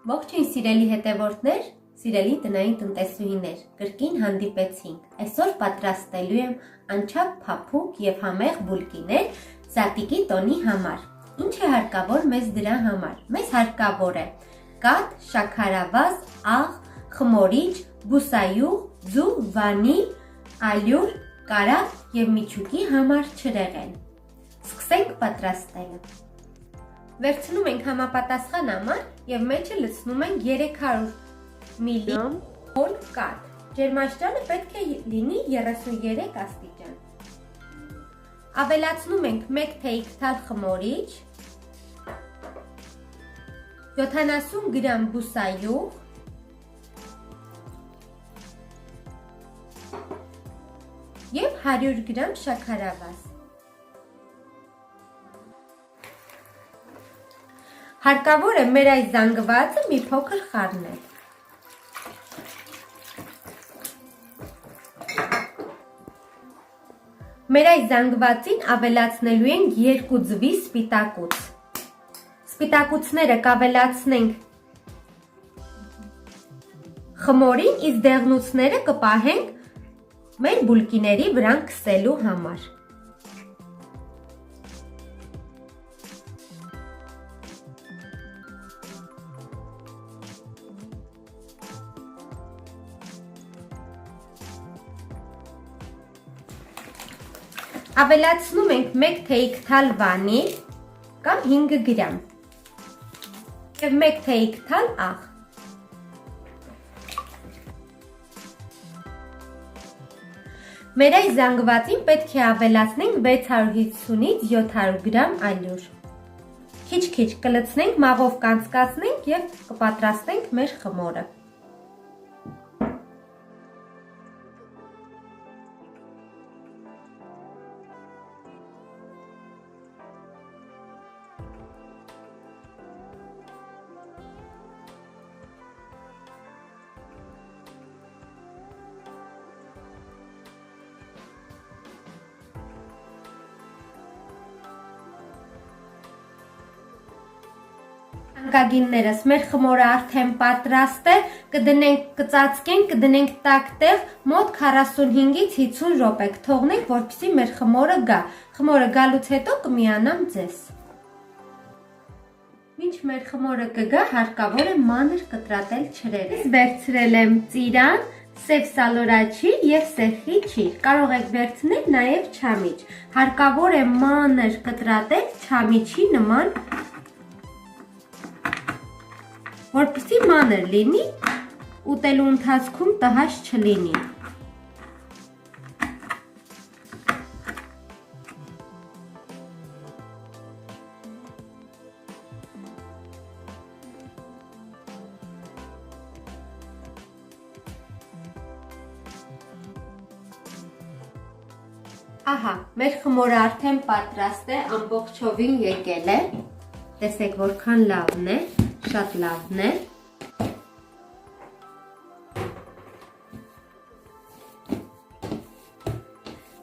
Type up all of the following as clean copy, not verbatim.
Ողջույն սիրելի հետևորդներ, սիրելի տնային տնտեսուհիներ, կրկին հանդիպեցինք։ Այսօր պատրաստելու եմ անչափ փափուկ եւ համեղ բուլկիներ զատիկի տոնի համար։ Ինչ է հարկավոր մեզ դրա համար։ Մեզ հարկավոր է կաթ, շաքարավազ, աղ, խմորիչ, բուսայուղ, ձու, վանիլ, ալյուր, կարագ եւ միջուկի համար չրեղեն։ Սկսենք պատրաստելը։ Վերցնում ենք համապատասխան աման եւ մեջը լցնում ենք 300 մլ հոլ կաթ։ Ջերմաստիճանը պետք է լինի 33 աստիճան։ Ավելացնում ենք 1 թեյ թալ խմորիչ, 70 գրամ բուսայուղ, եւ 100 գրամ շաքարավազ։ Հարկավոր է մեր այս զանգվածը մի փոքր խառնել։ Մեր այս զանգվածին ավելացնելու ենք 2 ձվի սպիտակուց։ Սպիտակուցները կավելացնենք խմորին, իսկ դեղնուցները կպահենք մեր բուլկիների վրան քսելու համար։ Ավելացնում ենք 1 թեյ թալ վանիլ կամ 5 գրամ եւ 1 թեյ թալ աղ։ Մեր այս զանգվածին պետք է ավելացնենք 650-ից 700 գրամ ալյուր։ Քիչ-քիչ կլցնենք, մաղով կանցկացնենք եւ կպատրաստենք մեր խմորը։ Անկագիններս, մեր խմորը արդեն պատրաստ է, կդնենք տաք տեղ մոտ 45-ից 50 րոպե, թողնենք, որպեսզի մեր խմորը գա։ Խմորը գալուց հետո կմիանամ ձեզ։ Մինչ մեր խմորը կգա, հարկավոր է մանր կտրատել չրերը։ Վերցրել եմ ծիրան, սև սալորաչի եւ սեխի ճիր։ Կարող եք վերցնել նաեւ չամիչ։ Հարկավոր է մանր կտրատել չամիչի նման, որպեսզի մանր լինի, ուտելու ընթացքում տհաճ չլինի։ Ահա, մեր խմորը արդեն պատրաստ է, ամբողջովին եկել է։ Տեսեք որքան լավն է, շատ լավն է։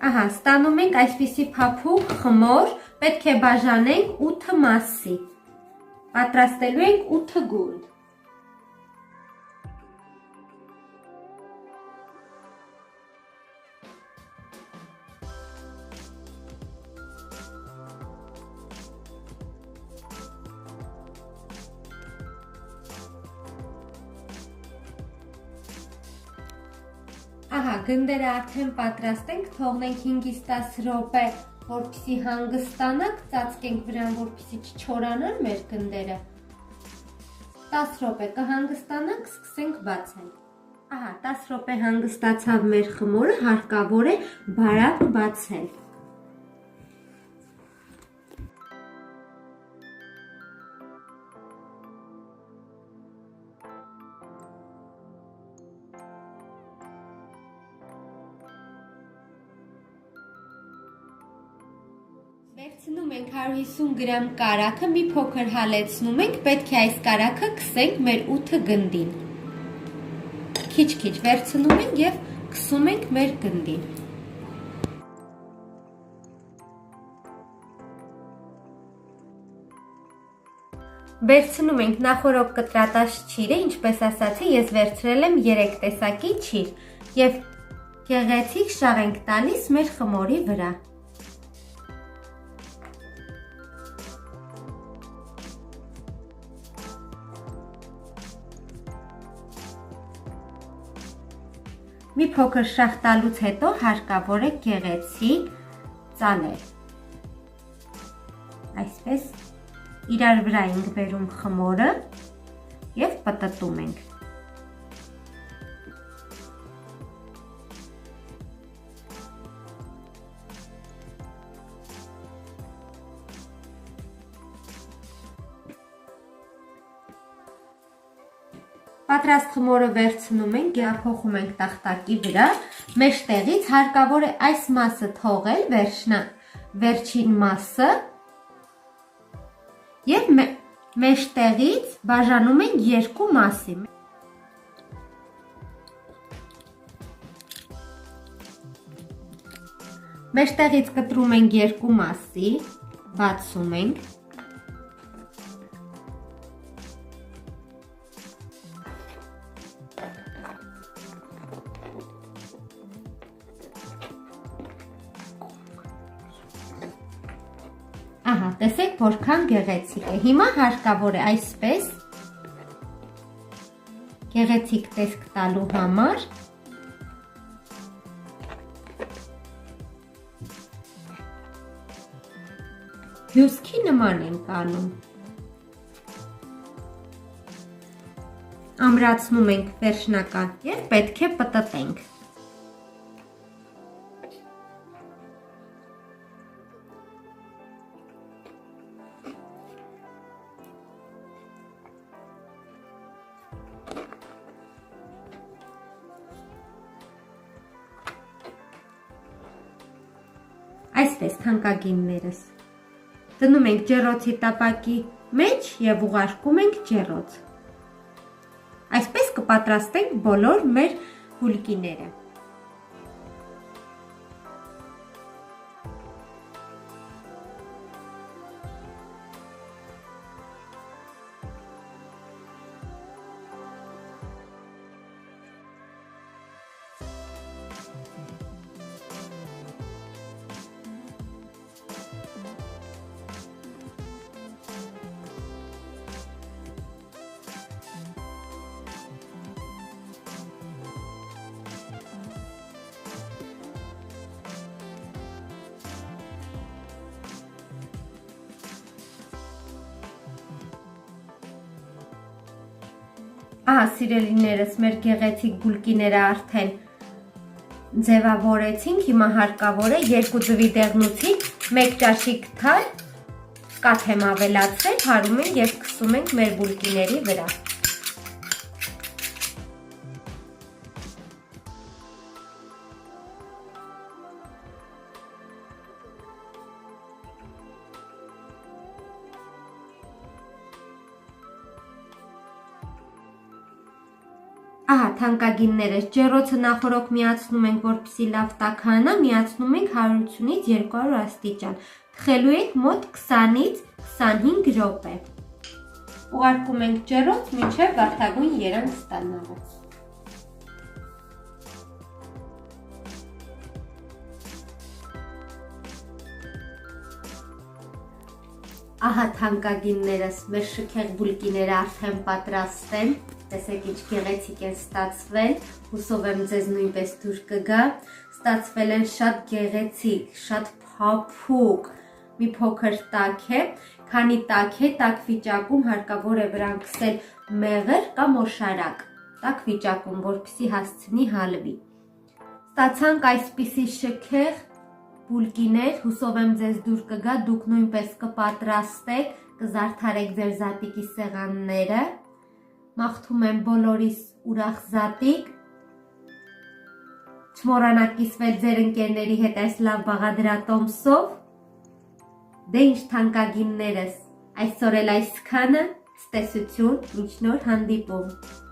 Ահա, ստանում ենք այսպիսի փափուկ խմոր, պետք է բաժանենք 8 մասի։ Պատրաստելու ենք 8 գունդ։ Ահա, գնդերը արդեն պատրաստ ենք, թողնենք 5-ից 10 րոպե, որպեսզի հանգստանա, ծածկենք վրան, որպեսզի չչորանան մեր գնդերը։ 10 րոպե կհանգստանանք, սկսենք բացել։ Ահա, 10 րոպե հանգստացավ մեր խմորը, հարկավոր է բարակ բացել։ Վերցնում ենք 150 գրամ կարագը, մի փոքր հալեցնում ենք, պետք է այս կարագը քսենք մեր 8 գնդին։ Քիչ-քիչ վերցնում ենք եւ քսում ենք մեր գնդին։ Վերցնում ենք նախորոք կտրատած չիրը, ինչպես ասացի, ես վերցրել եմ 3 տեսակի չիր եւ գեղեցիկ շաղ ենք տալիս մեր խմորի վրա։ Մի փոքր շաղ տալուց հետո հարկավոր է գեղեցիկ ծալել։ Այսպես իրար վրա ենք բերում խմորը եւ պտտում ենք։ Պատրաստ խմորը վերցնում ենք, գերափոխում ենք տախտակի վրա, մեջտեղից հարկավոր է այս մասը թողել, վերջին մասը եւ մեջտեղից բաժանում ենք երկու մասի։ Մեջտեղից կտրում ենք երկու մասի, բացում ենք։ Ահա, տեսեք որքան գեղեցիկ է։ Հիմա հարկավոր է այսպես գեղեցիկ տեսք տալու համար հյուսքի նման ենք անում։ Ամրացնում ենք վերջնական եւ պետք է պտտենք։ Այսպես թանկագիններս դնում ենք ջեռոցի տապակի մեջ եւ ուղարկում ենք ջեռոց։ Այսպես կպատրաստենք բոլոր մեր բուլկիները։ Ահա սիրելիներս, մեր գեղեցիկ բուլկիները արդեն ձևավորեցինք, հիմա հարկավոր է 2 ձվի դեղնուցի 1 ճաշիկ թալ կաթեմ ավելացրել, հարում ենք եւ քսում ենք մեր բուլկիների վրա։ Ահա թանկագիններս, ջեռոցը նախորոք միացնում ենք, որպեսզի լավ տաքանա, միացնում ենք 180-ից 200 աստիճան։ Թխելու ենք մոտ 20-ից 25 րոպե։ Ուղարկում ենք ջեռոց մինչև վարդագույն երանգ ստանալը։ Ահա թանկագիններս, մեր շքեղ բուլկիները արդեն պատրաստ են։ Տեսեք ինչ գեղեցիկ են ստացվել, հուսով եմ ձեզ նույնպես դուր կգա։ Ստացվել են շատ գեղեցիկ, շատ փափուկ, մի փոքր տաք է, քանի տաք է, տաք վիճակում հարկավոր է վրան քսել մեղր կամ օշարակ, տաք վիճակում, որպեսզի հասցնի հալվի։ Ստացանք այսպիսի շքեղ բուլկիներ, հուսով եմ ձեզ դուր կգա, դուք նույնպես կպատրաստեք, կզարդարեք ձեր զատիկի սեղանները։ Մաղթում եմ բոլորիս ուրախ զատիկ, չմոռանաք կիսվել ձեր ընկերների հետ այս լավ բաղադրատոմսով, դե ինչ թանկագիններս, այսօր էլ այսքանը, ցտեսություն, մինչ նոր հանդիպում։